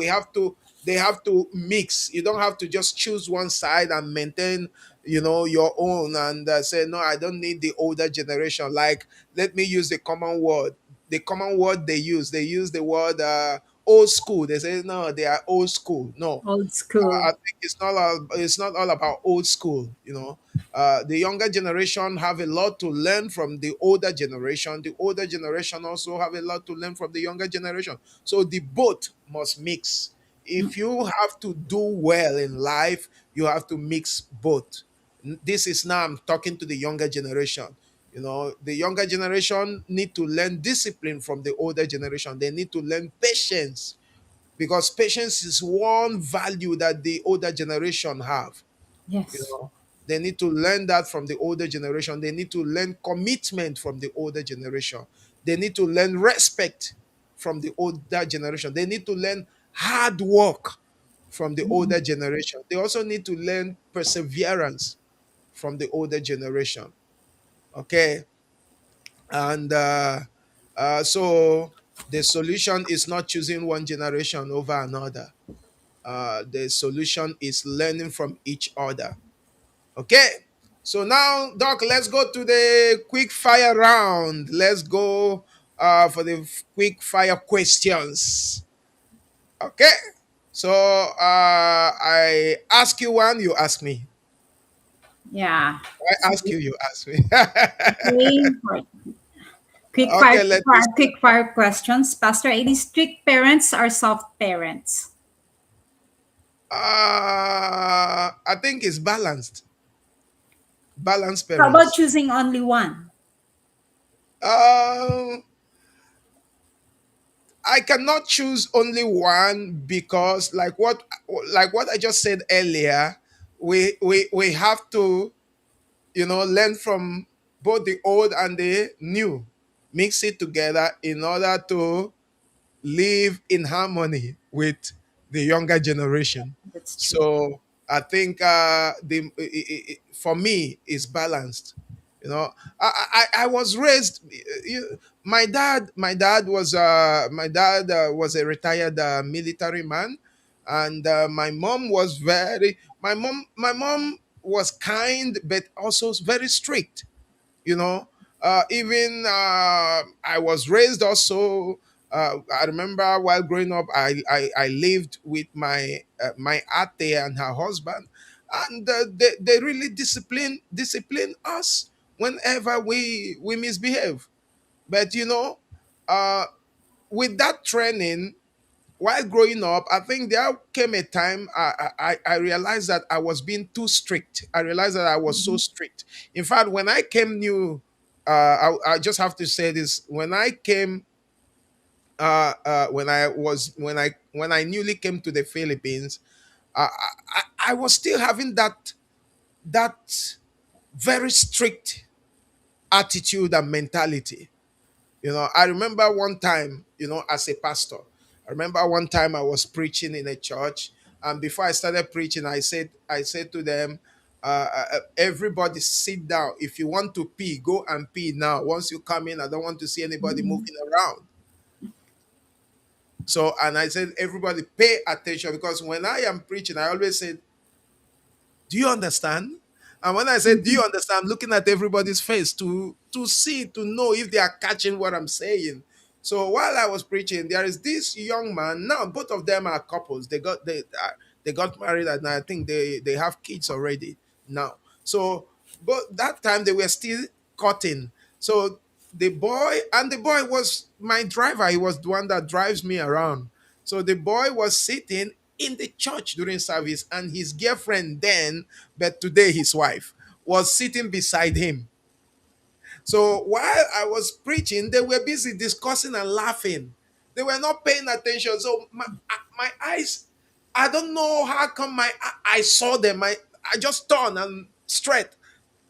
they have to mix. You don't have to just choose one side and maintain, your own, and say no, I don't need the older generation. Like, let me use the common word. The common word they use the word old school. They say no, they are old school. No, Old school. I think it's not all about old school. The younger generation have a lot to learn from the older generation. The older generation also have a lot to learn from the younger generation. So the both must mix. If you have to do well in life, you have to mix both. This is now I'm talking to the younger generation. The younger generation need to learn discipline from the older generation. They need to learn patience, because patience is one value that the older generation have. you Yes. know they need to learn that from the older generation. They need to learn commitment from the older generation. They need to learn respect from the older generation. They need to learn hard work from the older generation. They also need to learn perseverance from the older generation. Okay. And so the solution is not choosing one generation over another. The solution is learning from each other. Okay. So now, Doc, let's go to the quick fire round. Let's go for the quick fire questions. Okay. So I ask you one, you ask me. Yeah. I So, ask you, you ask me. okay, for Okay, let me start. quick fire questions. Pastor AD, strict parents or soft parents? I think it's balanced. Balanced How about parents. choosing only one? Um, I cannot choose only one, because like what I just said earlier, we have to learn from both the old and the new, mix it together in order to live in harmony with the younger generation. That's true. So I think for me it's balanced. I was raised. My dad was a retired military man, and my mom was kind but also very strict. Even I was raised also. I remember while growing up, I lived with my ate and her husband, and they really discipline us whenever we misbehave. But uh, with that training, while growing up, I think there came a time I realized that I was being too strict. I realized that I was so strict. In fact, when I came new, I just have to say this: when I came, when I newly came to the Philippines, I was still having that very strict attitude and mentality. I remember one time, as a pastor, I remember one time I was preaching in a church, and before I started preaching, I said to them, everybody sit down. If you want to pee, go and pee now. Once you come in, I don't want to see anybody moving around. So, and I said, everybody pay attention, because when I am preaching, I always say, do you understand? And when I said, do you understand? I'm looking at everybody's face to see, to know if they are catching what I'm saying. So while I was preaching, there is this young man. Now both of them are couples. They got married, and I think they have kids already now. So, but that time they were still courting. So the boy was my driver. He was the one that drives me around. So the boy was sitting in the church during service, and his girlfriend then, but today his wife, was sitting beside him. So while I was preaching, they were busy discussing and laughing. They were not paying attention. So my eyes, I don't know how come I saw them. I just turned and straight.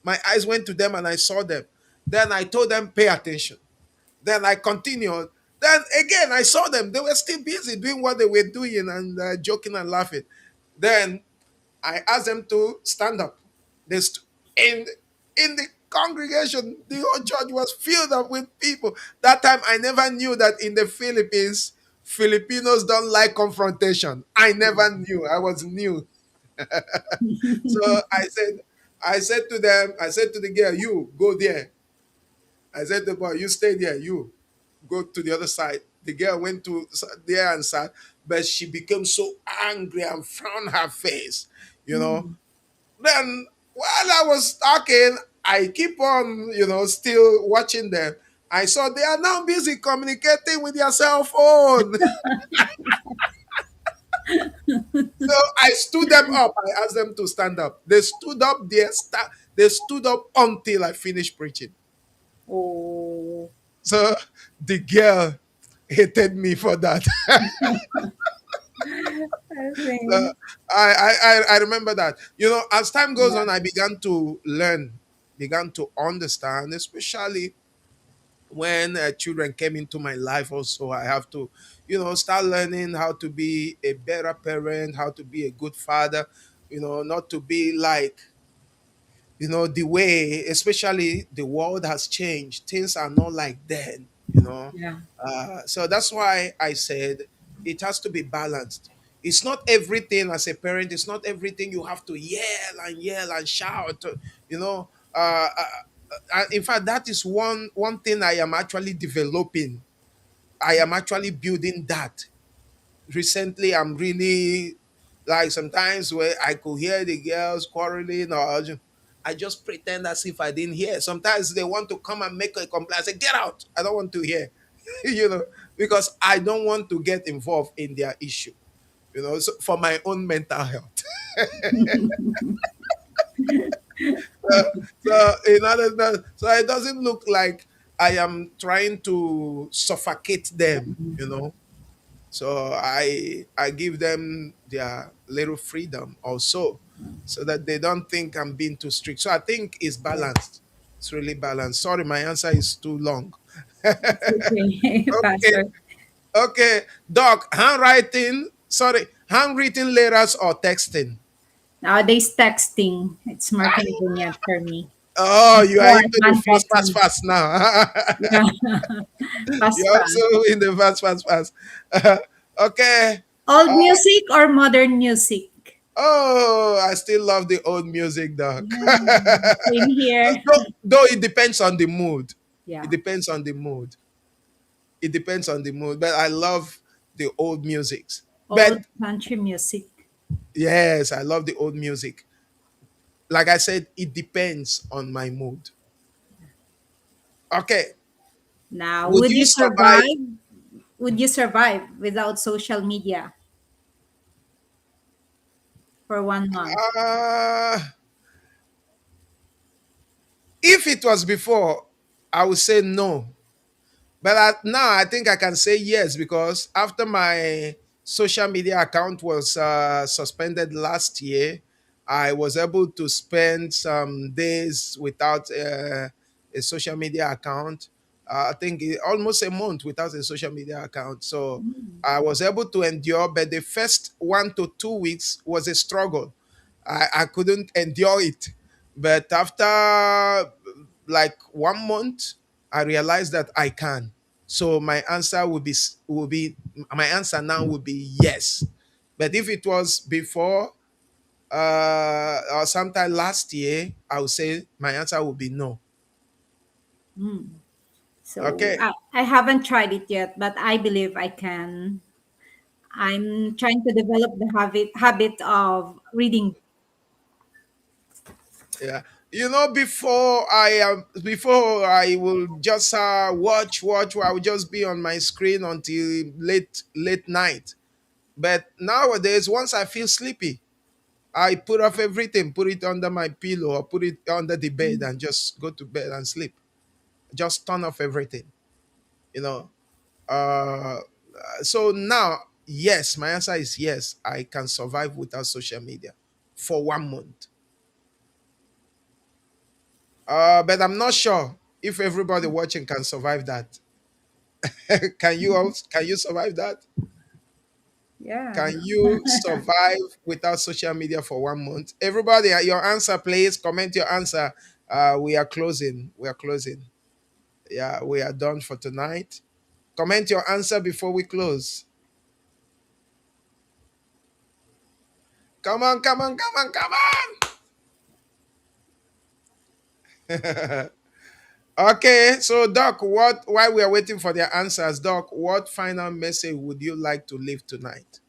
My eyes went to them and I saw them. Then I told them, pay attention. Then I continued. Then again, I saw them. They were still busy doing what they were doing and joking and laughing. Then I asked them to stand up. They st- in in the congregation, the whole church was filled up with people. That time, I never knew that in the Philippines, Filipinos don't like confrontation. I never knew. I was new. So I said to the girl, you go there. I said to the boy, you stay there. You go to the other side. The girl went to there and sat, but she became so angry and frowned her face. You know. Then While I was talking, I keep on, still watching them. I saw they are now busy communicating with their cell phone. So I stood them up. I asked them to stand up. They stood up there. They stood up until I finished preaching. Oh, So the girl hated me for that. I So think. I remember that. As time goes Yeah. on, I began to learn, began to understand, especially when children came into my life. Also, I have to, start learning how to be a better parent, how to be a good father. Not to be like, the way, especially the world has changed. Things are not like then. Yeah. So that's why I said it has to be balanced. It's not everything as a parent, it's not everything you have to yell and shout, you know. In fact, that is one thing I am actually developing. I am actually building that. Recently, I'm really like sometimes where I could hear the girls quarreling or I just pretend as if I didn't hear. Sometimes they want to come and make a complaint. I say, get out. I don't want to hear. you know, because I don't want to get involved in their issue. So for my own mental health. So so it doesn't look like I am trying to suffocate them. So I give them their little freedom also, so that they don't think I'm being too strict. So I think it's Yeah. balanced. It's really balanced. Sorry, my answer is too long. It's okay, Okay, Pastor. okay. Doc, handwritten letters or texting? Nowadays, texting, it's more convenient for me. Oh, you are More into the fast, fast, handwritten. fast now. Yeah. Fast, You're fast. also in the fast, fast, fast. Okay. Old Uh, music or modern music? oh, I still love the old music, Doc. Yeah. Same here. Though it depends on the mood. It Yeah. depends on the mood. It depends on the mood. But I love the old musics. Old But country music. yes, I love the old music. Like I said, it depends on my mood. Okay. Now, Would would you you survive? survive? Would you survive without social media for 1 month? Uh, if it was before, I would say no. But now I think I can say yes, because after my social media account was suspended last year, I was able to spend some days without a social media account. I think almost a month without a social media account. So I was able to endure, but the first 1 to 2 weeks was a struggle. I couldn't endure it. But after like 1 month, I realized that I can. So my answer will be my answer now would be yes. But if it was before or sometime last year, I would say my answer would be no. So Okay. I haven't tried it yet, but I believe I can. I'm trying to develop the habit of reading. Yeah. Before I will just watch. I will just be on my screen until late night. But nowadays, once I feel sleepy, I put off everything, put it under my pillow or put it under the bed and just go to bed and sleep. Just turn off everything, you know. Uh, so now, yes, my answer is yes. I can survive without social media for 1 month. But I'm not sure if everybody watching can survive that. Can you survive that? Yeah. Can you survive without social media for 1 month? Everybody, your answer, please. Comment your answer. We are closing. We are closing. Yeah, we are done for tonight. Comment your answer before we close. Come on, come on, come on, come on. Okay, so Doc, while we are waiting for their answers, Doc, what final message would you like to leave tonight?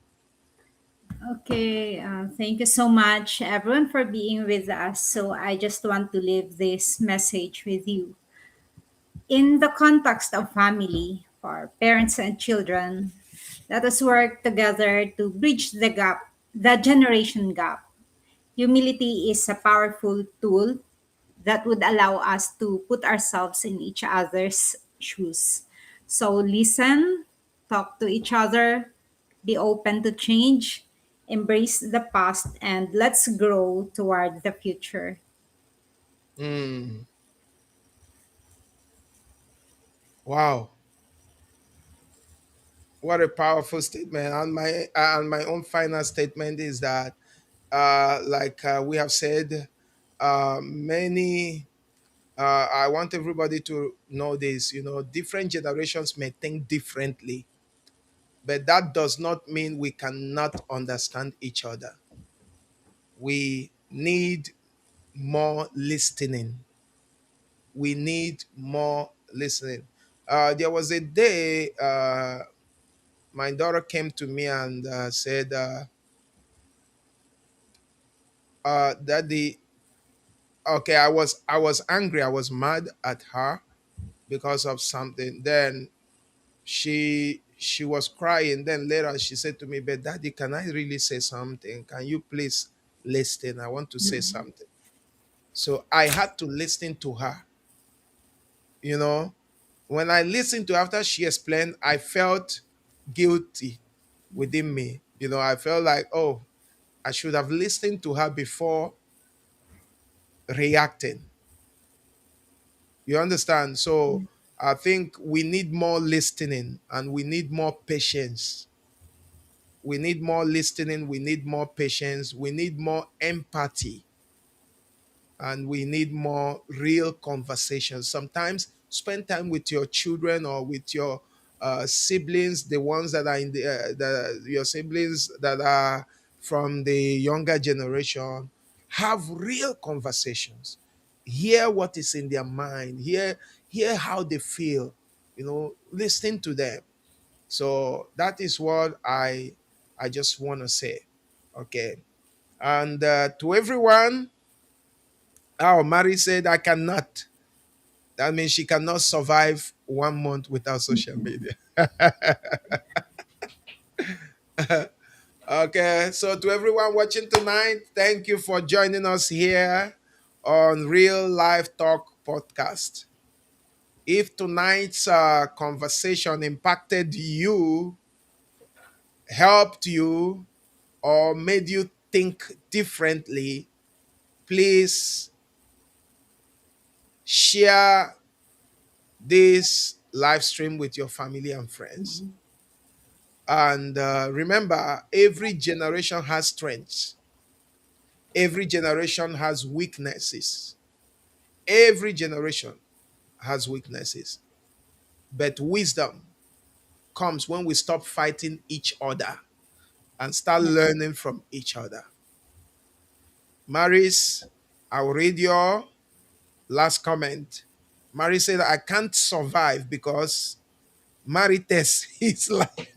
Okay, thank you so much, everyone, for being with us. So, I just want to leave this message with you. In the context of family, for parents and children, let us work together to bridge the generation gap. Humility is a powerful tool that would allow us to put ourselves in each other's shoes. So listen, talk to each other, be open to change, embrace the past, and let's grow toward the future. Mm, wow, what a powerful statement! And my own final statement is that, like we have said, many. I want everybody to know this. Different generations may think differently, but that does not mean we cannot understand each other. We need more listening. We need more listening. There was a day my daughter came to me and said, "Daddy, okay, I was angry. I was mad at her because of something." Then she was crying. Then later she said to me, "But Daddy, can I really say something? Can you please listen? I want to say something." So I had to listen to her. You know, when I listened to after she explained, I felt guilty within me. I felt like, oh, I should have listened to her before reacting. You understand? So I think we need more listening and we need more patience. We need more listening, we need more patience, we need more empathy, and we need more real conversations. Sometimes spend time with your children or with your siblings, the ones that are your siblings that are from the younger generation. Have real conversations. Hear what is in their mind. Hear how they feel. Listen to them. So that is what I just want to say. Okay. And to everyone, oh, Mary said, I cannot. That means she cannot survive 1 month without social media. Okay. So to everyone watching tonight, thank you for joining us here on Real Life Talk Podcast. If tonight's conversation impacted you, helped you, or made you think differently, please share this live stream with your family and friends. And remember, every generation has strengths, every generation has weaknesses. Every generation has weaknesses. But wisdom comes when we stop fighting each other and start Yeah. learning from each other. Maris, I'll read your last comment. Mary said, I can't survive because Marites is like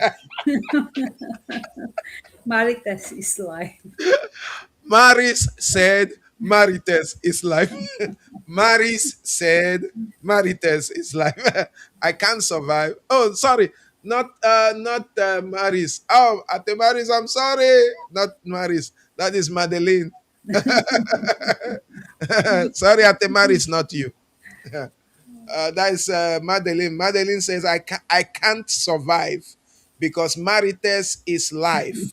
Maritas is life. Maris said Marites is life. Maris said Marites is life. I can't survive. Oh, sorry. Not Maris. Oh, at the Maris, I'm sorry. Not Maris. That is Madeline. Sorry, at the Maris, not you. That is Madeline. Madeline says, I can't survive because Marites is life.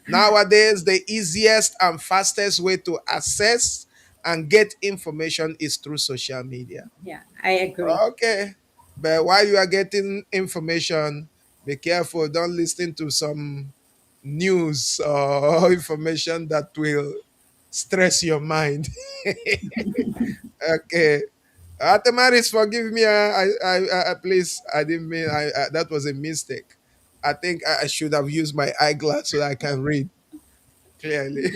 Nowadays, the easiest and fastest way to access and get information is through social media. Yeah, I agree. Okay. But while you are getting information, be careful. Don't listen to some news or information that will stress your mind. Okay. Atemaris, forgive me. Please, I didn't mean. That was a mistake. I think I should have used my eyeglass so that I can read clearly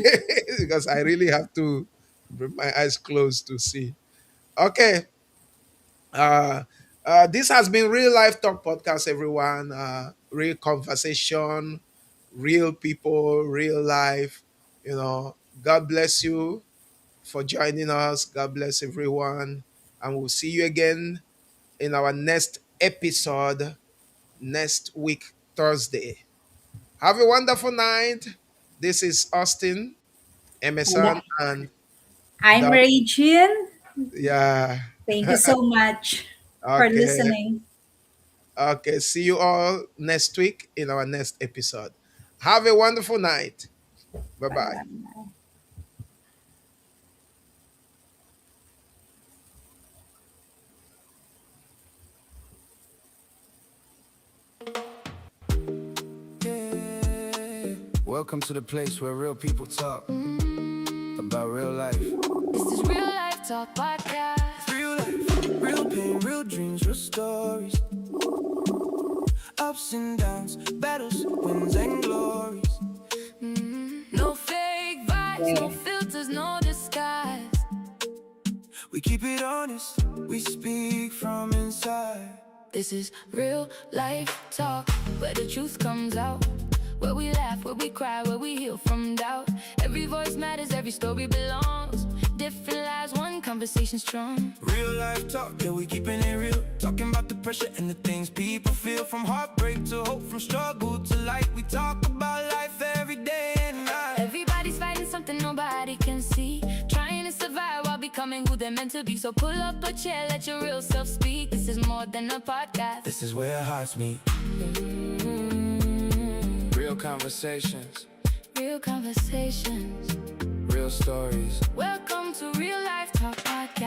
because I really have to bring my eyes closed to see. Okay. Uh, this has been Real Life Talk Podcast, everyone. Real conversation, real people, real life. God bless you for joining us. God bless everyone. And we'll see you again in our next episode next week, Thursday. Have a wonderful night. This is Austin, And Emeson, and I'm Doc. Raygene. Yeah. Thank you so much for Okay. listening. Okay. See you all next week in our next episode. Have a wonderful night. Bye Bye bye. bye. Yeah. Welcome to the place where real people talk about real life. This is Real Life Talk Podcast. Real life, real pain, real dreams, real stories. Ups and downs, battles, wins and glories. No fake vibes, no filters, no disguise. We keep it honest, we speak from inside. This is real life talk, where the truth comes out. Where we laugh, where we cry, where we heal from doubt. Every voice matters, every story belongs. Different lives, one conversation strong. Real life talk, yeah, we keeping it real. Talking about the pressure and the things people feel. From heartbreak to hope, from struggle to light. We talk about life every day and night. Everybody's fighting something nobody can see, trying to survive while becoming who they're meant to be. So pull up a chair, let your real self speak. This is more than a podcast. This is where hearts meet. Real conversations, Real conversations. real stories. Welcome to Real Life Talk Podcast.